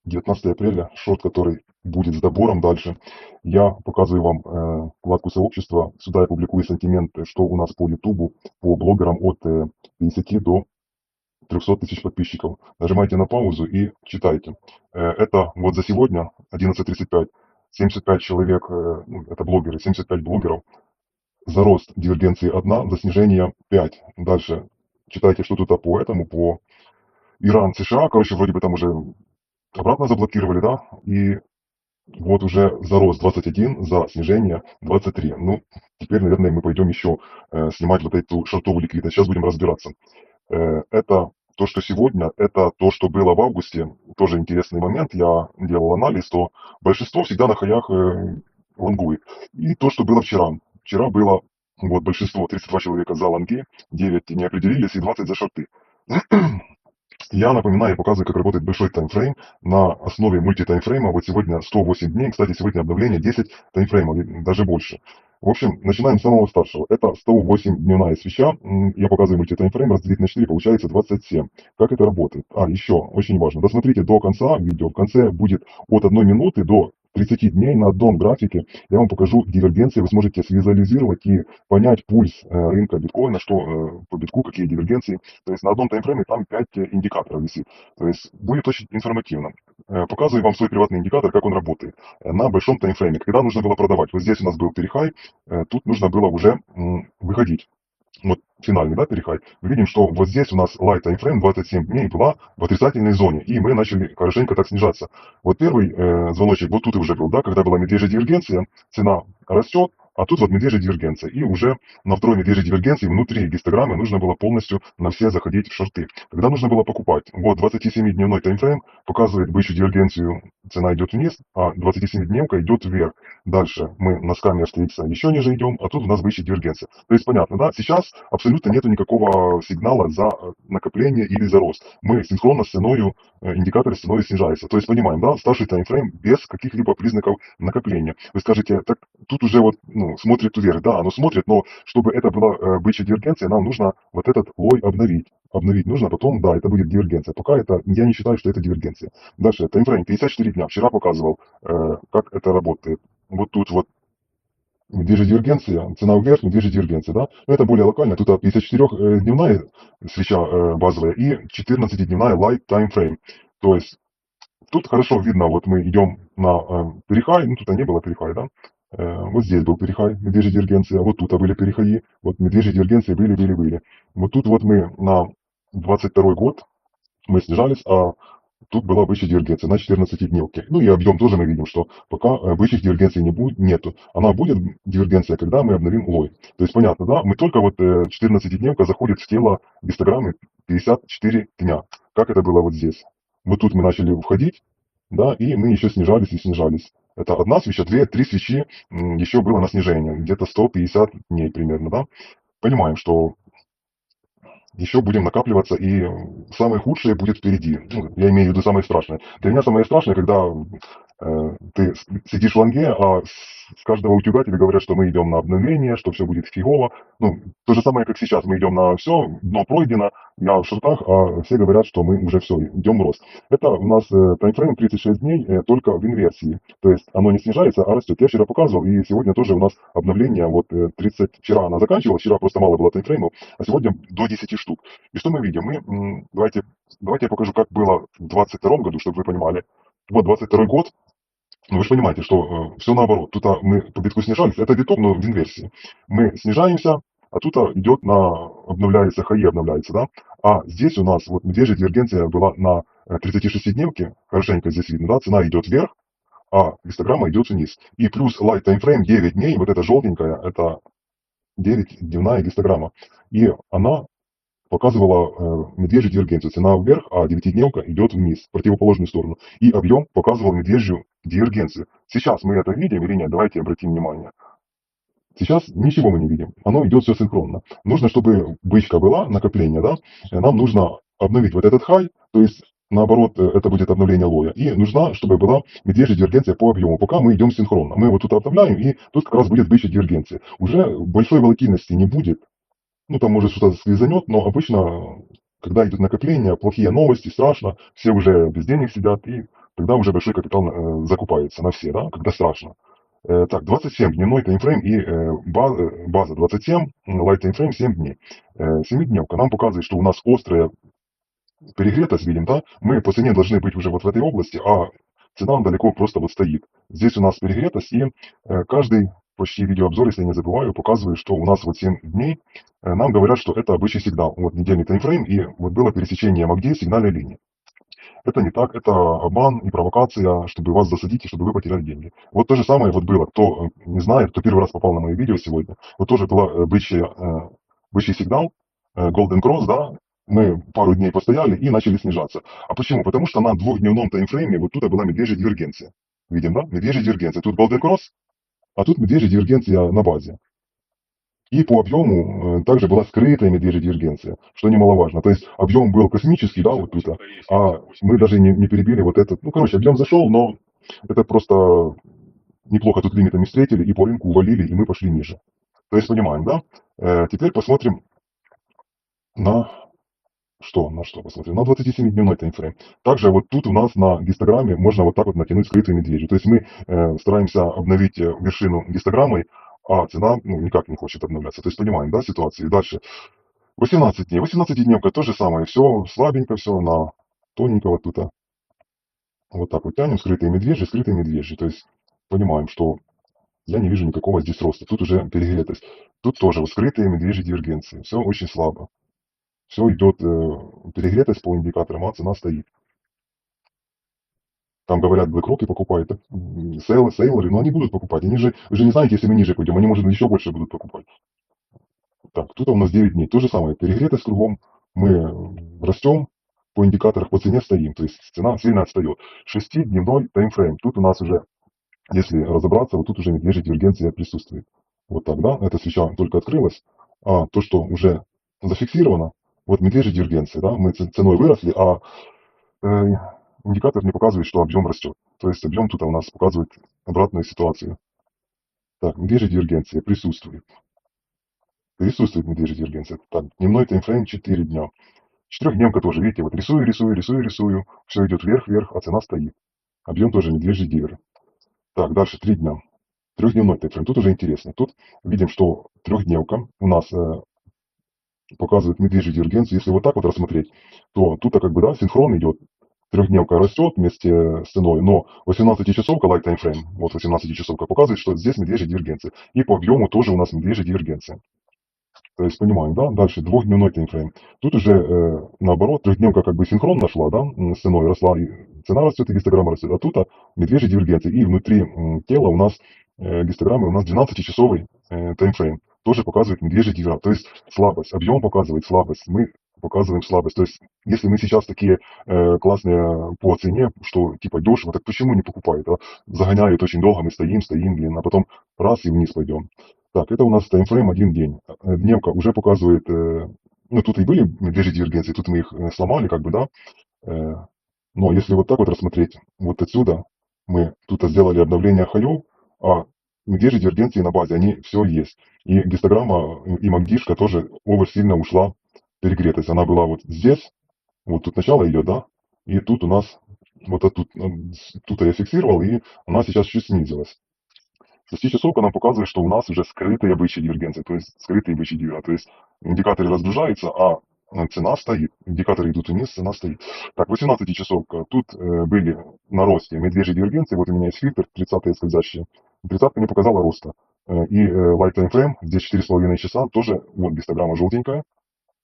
19 апреля, шорт, который будет с добором дальше. Я показываю вам вкладку сообщества. Сюда я публикую сантименты, что у нас по YouTube, по блогерам от 50 до 300 тысяч подписчиков. Нажимайте на паузу и читайте. Это вот за сегодня, 11:35, 75 человек, ну, это блогеры, 75 блогеров. За рост дивергенции 1, за снижение 5. Дальше читайте, что тут по этому, по Иран, США. Короче, вроде бы там уже обратно заблокировали, да? И вот уже за рост 21, за снижение 23. Ну, теперь, наверное, мы пойдем еще снимать вот эту шортовую ликвидность. Сейчас будем разбираться. Это то, что сегодня, это то, что было в августе. Тоже интересный момент. Я делал анализ, то большинство всегда на хаях лонгует. И то, что было вчера. Вчера было вот большинство, 32 человека за лонги, 9 не определились и 20 за шорты. Я напоминаю и показываю, как работает большой таймфрейм на основе мультитаймфрейма. Вот сегодня 108 дней. Кстати, сегодня обновление 10 таймфреймов, даже больше. В общем, начинаем с самого старшего. Это 108 дневная свеча. Я показываю мультитаймфрейм, разделить на 4, получается 27. Как это работает? Еще, очень важно, досмотрите до конца видео. В конце будет от 1 минуты до 30 дней на одном графике. Я вам покажу дивергенции, вы сможете свизуализировать и понять пульс рынка биткоина, что по битку, какие дивергенции. То есть на одном таймфрейме там 5 индикаторов висит. То есть будет очень информативно. Показываю вам свой приватный индикатор, как он работает. На большом таймфрейме, когда нужно было продавать. Вот здесь у нас был перехай, тут нужно было уже выходить. Вот финальный, да, перехай. Мы видим, что вот здесь у нас light timeframe 27 дней была в отрицательной зоне, и мы начали хорошенько так снижаться. Вот первый звоночек вот тут и уже был, да, когда была медвежья дивергенция, цена растет, а тут вот медвежья дивергенция. И уже на второй медвежьей дивергенции внутри гистограммы нужно было полностью на все заходить в шорты. Когда нужно было покупать? Вот 27-дневной таймфрейм показывает бычью дивергенцию, цена идет вниз, а 27-дневка идет вверх. Дальше мы носками FTX еще ниже идем, а тут у нас бычья дивергенция. То есть понятно, да? Сейчас абсолютно нету никакого сигнала за накопление или за рост. Мы синхронно с ценой, индикатор с ценой снижается. То есть понимаем, да, старший таймфрейм без каких-либо признаков накопления. Вы скажете, так тут уже вот смотрит вверх, да, оно смотрит, но чтобы это была бычья дивергенция, нам нужно вот этот лой обновить. Обновить нужно, потом, да, это будет дивергенция. Пока это, я не считаю, что это дивергенция. Дальше, таймфрейм 54 дня. Вчера показывал, как это работает. Вот тут вот медвежья дивергенция, цена вверх, медвежья дивергенция, да? Но это более локально. Тут 54-дневная свеча базовая и 14-дневная light time frame. То есть тут хорошо видно, вот мы идем на перехай, ну тут не было перехай, да? Вот здесь был перехай, медвежья дивергенция, вот тут были переходи, вот медвежьи дивергенции были. Вот тут вот мы на 22 год, мы снижались, а тут была бычья дивергенция на 14-дневке. Ну и объем тоже мы видим, что пока бычьих дивергенций нету. Она будет дивергенция, когда мы обновим лой. То есть понятно, да? Мы только вот 14-дневка заходит в тело гистограммы 54 дня. Как это было вот здесь. Вот тут мы начали входить, да, и мы еще снижались и снижались. Это одна свеча, две, три свечи еще было на снижение. Где-то 150 дней примерно, да? Понимаем, что еще будем накапливаться, и самое худшее будет впереди. Ну, я имею в виду самое страшное. Для меня самое страшное, когда ты сидишь в лонге, а с каждого утюга тебе говорят, что мы идем на обновление, что все будет фигово. Ну, то же самое, как сейчас. Мы идем на все, дно пройдено, я в шортах, а все говорят, что мы уже все, идем в рост. Это у нас таймфрейм 36 дней только в инверсии. То есть оно не снижается, а растет. Я вчера показывал, и сегодня тоже у нас обновление. Вот 30, вчера она заканчивалась, вчера просто мало было таймфреймов, а сегодня до 10 штук. И что мы видим? Давайте я покажу, как было в 22 году, чтобы вы понимали. Вот 22 год, ну вы же понимаете, что все наоборот. Тут мы по битку снижались, это биток, но в инверсии. Мы снижаемся, а тут идет на обновляется, хаи обновляется, да. А здесь у нас вот медвежья дивергенция была на 36-дневке, хорошенько здесь видно, да, цена идет вверх, а гистограмма идет вниз. И плюс light time frame 9 дней, вот эта желтенькая, это 9-дневная гистограмма. И она показывала медвежью дивергенцию. Цена вверх, а 9-дневка идет вниз, в противоположную сторону. И объем показывал медвежью дивергенцию. Сейчас мы это видим или нет? Давайте обратим внимание. Сейчас ничего мы не видим. Оно идет все синхронно. Нужно, чтобы бычка была, накопление, да, нам нужно обновить вот этот хай, то есть наоборот, это будет обновление лоя. И нужна, чтобы была медвежья дивергенция по объему. Пока мы идем синхронно. Мы вот тут обновляем, и тут как раз будет бычья дивергенция. Уже большой волатильности не будет. Ну, там может что-то сквизанет, но обычно, когда идет накопление, плохие новости, страшно, все уже без денег сидят, и тогда уже большой капитал закупается на все, да, когда страшно. Так, 27 дневной таймфрейм и база 27, light таймфрейм 7 дней. 7-дневка нам показывает, что у нас острая перегретость, видим, да, мы по цене должны быть уже вот в этой области, а цена далеко просто вот стоит. Здесь у нас перегретость, и каждый почти видеообзор, если я не забываю, показывает, что у нас вот 7 дней, нам говорят, что это обычный сигнал. Вот недельный таймфрейм, и вот было пересечение MACD сигнальной линии. Это не так, это обман и провокация, чтобы вас засадить и чтобы вы потеряли деньги. Вот то же самое вот было, кто не знает, кто первый раз попал на мои видео сегодня, вот тоже была бычий сигнал, Golden Cross, да, мы пару дней постояли и начали снижаться. А почему? Потому что на двухдневном таймфрейме вот тут была медвежья дивергенция. Видим, да? Медвежья дивергенция. Тут Golden Cross, а тут медвежья дивергенция на базе. И по объему также была скрытая медвежья дивергенция, что немаловажно. То есть объем был космический, да, вот тут, а мы даже не перебили вот этот. Ну, короче, объем зашел, но это просто неплохо тут лимитами встретили и по рынку увалили, и мы пошли ниже. То есть понимаем, да? Теперь посмотрим на на что посмотрим? На 27-дневной таймфрейм. Также вот тут у нас на гистограмме можно вот так вот натянуть скрытую медведю. То есть мы стараемся обновить вершину гистограммой, а цена никак не хочет обновляться. То есть понимаем, да, ситуацию. И дальше 18 дней. 18-дневка то же самое. Все слабенько, все на тоненько вот тут. Вот так вот тянем скрытые медвежьи, скрытые медвежьи. То есть понимаем, что я не вижу никакого здесь роста. Тут уже перегретость. Тут тоже вот скрытые медвежьи дивергенции. Все очень слабо. Все идет перегретость по индикаторам, а цена стоит. Там говорят, BlackRock покупает, сейлоры, но они будут покупать. Вы же не знаете, если мы ниже пойдем, они, может, еще больше будут покупать. Так, тут у нас 9 дней. То же самое, перегретость кругом. Мы растем, по индикаторах по цене стоим. То есть цена сильно отстает. 6-дневной таймфрейм. Тут у нас уже, если разобраться, вот тут уже медвежья дивергенция присутствует. Вот так, да, эта свеча только открылась. А то, что уже зафиксировано, вот медвежья дивергенция, да, мы ценой выросли, а э, индикатор не показывает, что объем растет. То есть объем тут у нас показывает обратную ситуацию. Так, медвежья дивергенция присутствует. Присутствует медвежья дивергенция. Так, дневной таймфрейм 4 дня. Четырехдневка тоже, видите, вот рисую. Все идет вверх, а цена стоит. Объем тоже медвежий дивер. Так, дальше 3 дня. Трехдневной таймфрейм. Тут уже интересно. Тут видим, что трехдневка у нас показывает медвежью дивергенцию. Если вот так вот рассмотреть, то тут как бы, да, синхрон идет. Трехдневка растет вместе с ценой, но 18-часовка, light time frame, вот 18-часовка показывает, что здесь медвежья дивергенция. И по объему тоже у нас медвежья дивергенция. То есть понимаем, да? Дальше двухдневной таймфрейм. Тут уже наоборот, трехдневка как бы синхронно шла, да, с ценой росла, и цена растет, и гистограмма растет. А тут медвежья дивергенция. И внутри тела у нас гистограммы, у нас 12-часовый таймфрейм. Тоже показывает медвежья дивергенция. То есть слабость. Объем показывает слабость. Мы показываем слабость. То есть если мы сейчас такие классные по цене, что типа дешево, так почему не покупают? А? Загоняют очень долго, мы стоим, блин, а потом раз и вниз пойдем. Так, это у нас таймфрейм один день. Дневка уже показывает, ну тут и были медвежьи дивергенции, тут мы их сломали, как бы, да. Но если вот так вот рассмотреть, вот отсюда мы тут сделали обновление хаев, а медвежьи дивергенции на базе, они все есть. И гистограмма, и магдишка тоже овер сильно ушла перегретость. Она была вот здесь, вот тут начало идет, да, и тут у нас, вот тут я фиксировал, и она сейчас чуть снизилась. Шестичасовка нам показывает, что у нас уже скрытые бычьи дивергенции, то есть скрытые бычьи дивера. То есть индикаторы разгружаются, а цена стоит. Индикаторы идут вниз, цена стоит. Так, 18-часовка. Тут были на росте медвежьи дивергенции. Вот у меня есть фильтр, 30-е скользящие. 30-ка не показала роста. И light time frame, здесь 4,5 часа, тоже вот гистограмма желтенькая.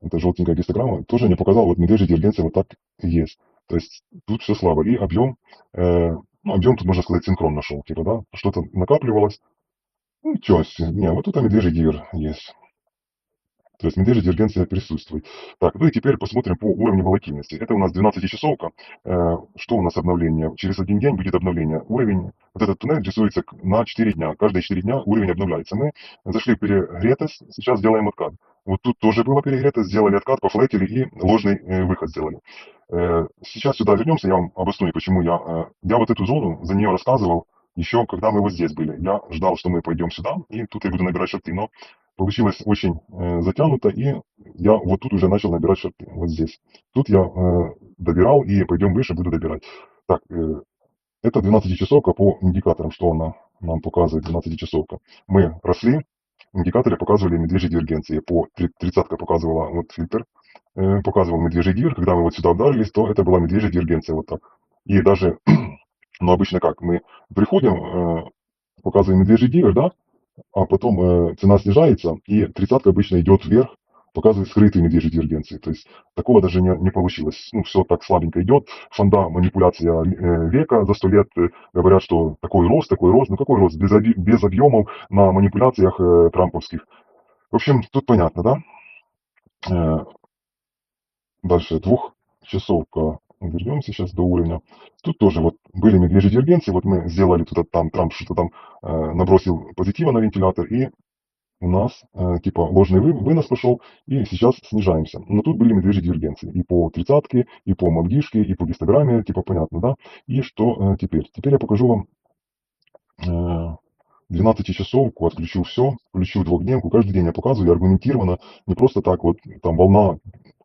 Это желтенькая гистограмма, тоже не показала, вот медвежья дивергенция вот так и есть. То есть тут все слабо. И объем, ну, объем тут, можно сказать, синхронно шел, типа, да, что-то накапливалось. Ну, чё, не, вот тут медвежий дивер есть. То есть медвежья дивергенция присутствует. Так, ну и теперь посмотрим по уровню волатильности. Это у нас 12-часовка. Что у нас обновление? Через один день будет обновление. Уровень, вот этот туннель рисуется на 4 дня. Каждые 4 дня уровень обновляется. Мы зашли в перегретость, сейчас сделаем откат. Вот тут тоже было перегретость, сделали откат, пофлетили и ложный выход сделали. Сейчас сюда вернемся, я вам обосную, почему я вот эту зону, за нее рассказывал еще, когда мы вот здесь были. Я ждал, что мы пойдем сюда, и тут я буду набирать шорты, но получилось очень затянуто, и я вот тут уже начал набирать шорты, вот здесь. Тут я добирал, и пойдем выше, буду добирать. Так, Это 12-часовка по индикаторам, что она нам показывает, 12-часовка. Мы росли, индикаторы показывали медвежьи дивергенции. По 30 показывала вот фильтр, показывал медвежий дивер. Когда мы вот сюда ударились, то это была медвежья дивергенция вот так. И даже, ну обычно как, мы приходим, показываем медвежий дивер, да, а потом цена снижается, и 30 обычно идет вверх, показывает скрытые медвежьи дивергенции. То есть такого даже не получилось. Ну, все так слабенько идет. Фонда манипуляция века за 100 лет. Говорят, что такой рост, такой рост. Ну какой рост? Без объемов на манипуляциях трамповских. В общем, тут понятно, да? Э, Дальше двухчасовка. Вернемся сейчас до уровня. Тут тоже вот были медвежьи дивергенции. Вот мы сделали тут, там Трамп что-то там набросил позитива на вентилятор, и у нас типа ложный вынос пошел, и сейчас снижаемся. Но тут были медвежьи дивергенции и по тридцатке, и по мобгишке, и по гистограмме, типа понятно, да? И что теперь? Теперь я покажу вам 12-часовку, отключу все, включу двухдневку. Каждый день я показываю аргументированно, не просто так вот там волна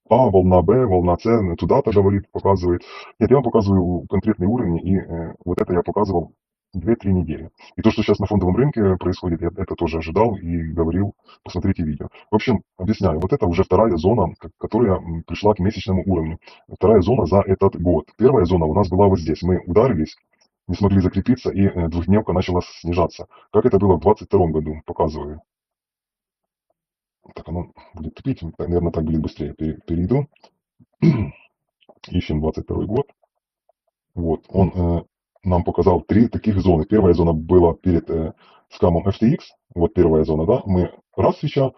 А, волна Б, волна С, туда-то говорит, показывает. Нет, я вам показываю конкретные уровни, и вот это я показывал 2-3 недели. И то, что сейчас на фондовом рынке происходит, я это тоже ожидал и говорил, посмотрите видео. В общем, объясняю, вот это уже вторая зона, которая пришла к месячному уровню. Вторая зона за этот год. Первая зона у нас была вот здесь. Мы ударились, не смогли закрепиться, и двухдневка начала снижаться. Как это было в 2022 году, показываю. Так, оно будет тупить, наверное, так будет быстрее. Перейду. Ищем 22 год. Вот, он нам показал 3 таких зоны. Первая зона была перед скамом FTX. Вот первая зона, да. Мы раз свеча,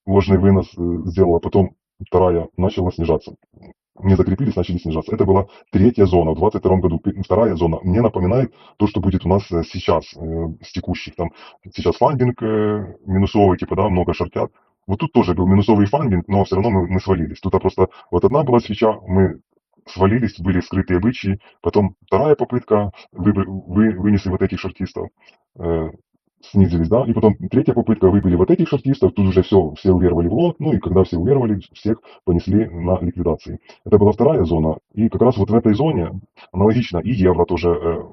ложный вынос сделала, потом вторая начала снижаться. Не закрепились, начали снижаться. Это была третья зона в 2022 году. Вторая зона мне напоминает то, что будет у нас сейчас, с текущих. Там сейчас фандинг минусовый, типа, да, много шортят. Вот тут тоже был минусовый фандинг, но все равно мы свалились. Тут просто вот одна была свеча, мы свалились, были скрытые бычьи. Потом вторая попытка, вынесли вот этих шортистов, э, снизились, да, и потом третья попытка, выбили вот этих шортистов, тут уже все уверовали в лот, ну и когда все уверовали, всех понесли на ликвидации. Это была вторая зона, и как раз вот в этой зоне аналогично и евро тоже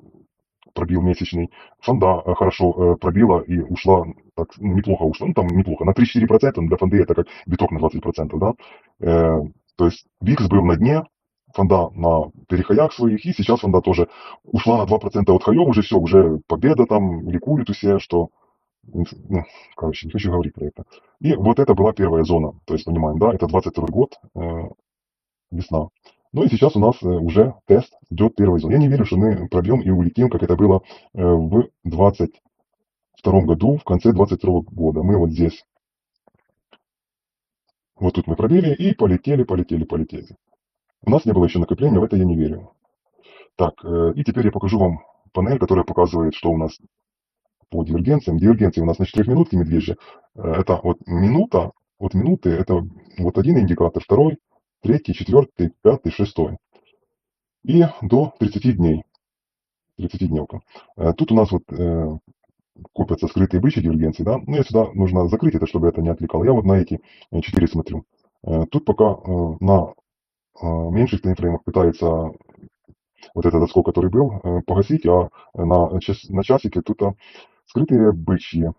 пробил месячный, фонда хорошо пробила и ушла, так, неплохо ушла, ну там неплохо, на 3-4%, для фонды это как биток на 20%, да. То есть Викс был на дне, фонда на перехаях своих, и сейчас фонда тоже ушла на 2% от хаев, уже все, уже победа там, ликуют все, что, ну, короче, не хочу говорить про это. И вот это была первая зона, то есть понимаем, да, это 22 год, весна. Ну и сейчас у нас уже тест идет первой зоны. Я не верю, что мы пробьем и улетим, как это было в 22 году, в конце 22 года. Мы вот здесь, вот тут мы пробили и полетели, полетели, полетели. У нас не было еще накопления, в это я не верю. Так, и теперь я покажу вам панель, которая показывает, что у нас по дивергенциям. Дивергенции у нас на 4 минутке медвежья. Это вот минута, от минуты, это вот один индикатор, второй, третий, четвертый, пятый, шестой. И до 30 дней. 30-дневка. Тут у нас вот копятся скрытые бычьи дивергенции, да. Ну, я сюда нужно закрыть это, чтобы это не отвлекало. Я вот на эти 4 смотрю. Тут пока на меньших таймфреймах пытается вот этот отскок, который был, погасить, а на часике тут скрытые бычьи.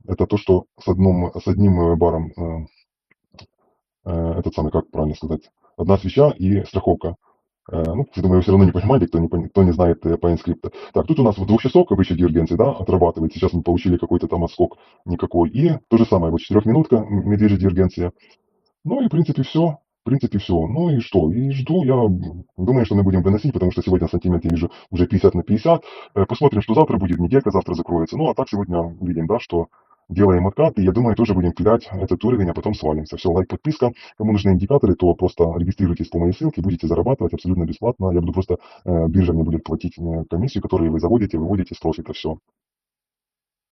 Это то, что с одним баром, этот самый, как правильно сказать, одна свеча и страховка. Ну, я думаю, вы все равно не понимаете, кто не знает по инскрипта. Так, тут у нас в двухчасовка бычья дивергенции, да, отрабатывает. Сейчас мы получили какой-то там отскок никакой. И то же самое, вот 4-минутка медвежья дивергенция. Ну и в принципе все. В принципе все. Ну и что? И жду, я думаю, что мы будем выносить, потому что сегодня сантимент я вижу уже 50 на 50. Посмотрим, что завтра будет, неделька завтра закроется. Ну а так сегодня видим, да, что делаем откат, и я думаю, тоже будем кидать этот уровень, а потом свалимся. Все, лайк, подписка. Кому нужны индикаторы, то просто регистрируйтесь по моей ссылке, будете зарабатывать абсолютно бесплатно. Я буду просто, биржа мне будет платить комиссию, которую вы заводите, выводите с профита. Все.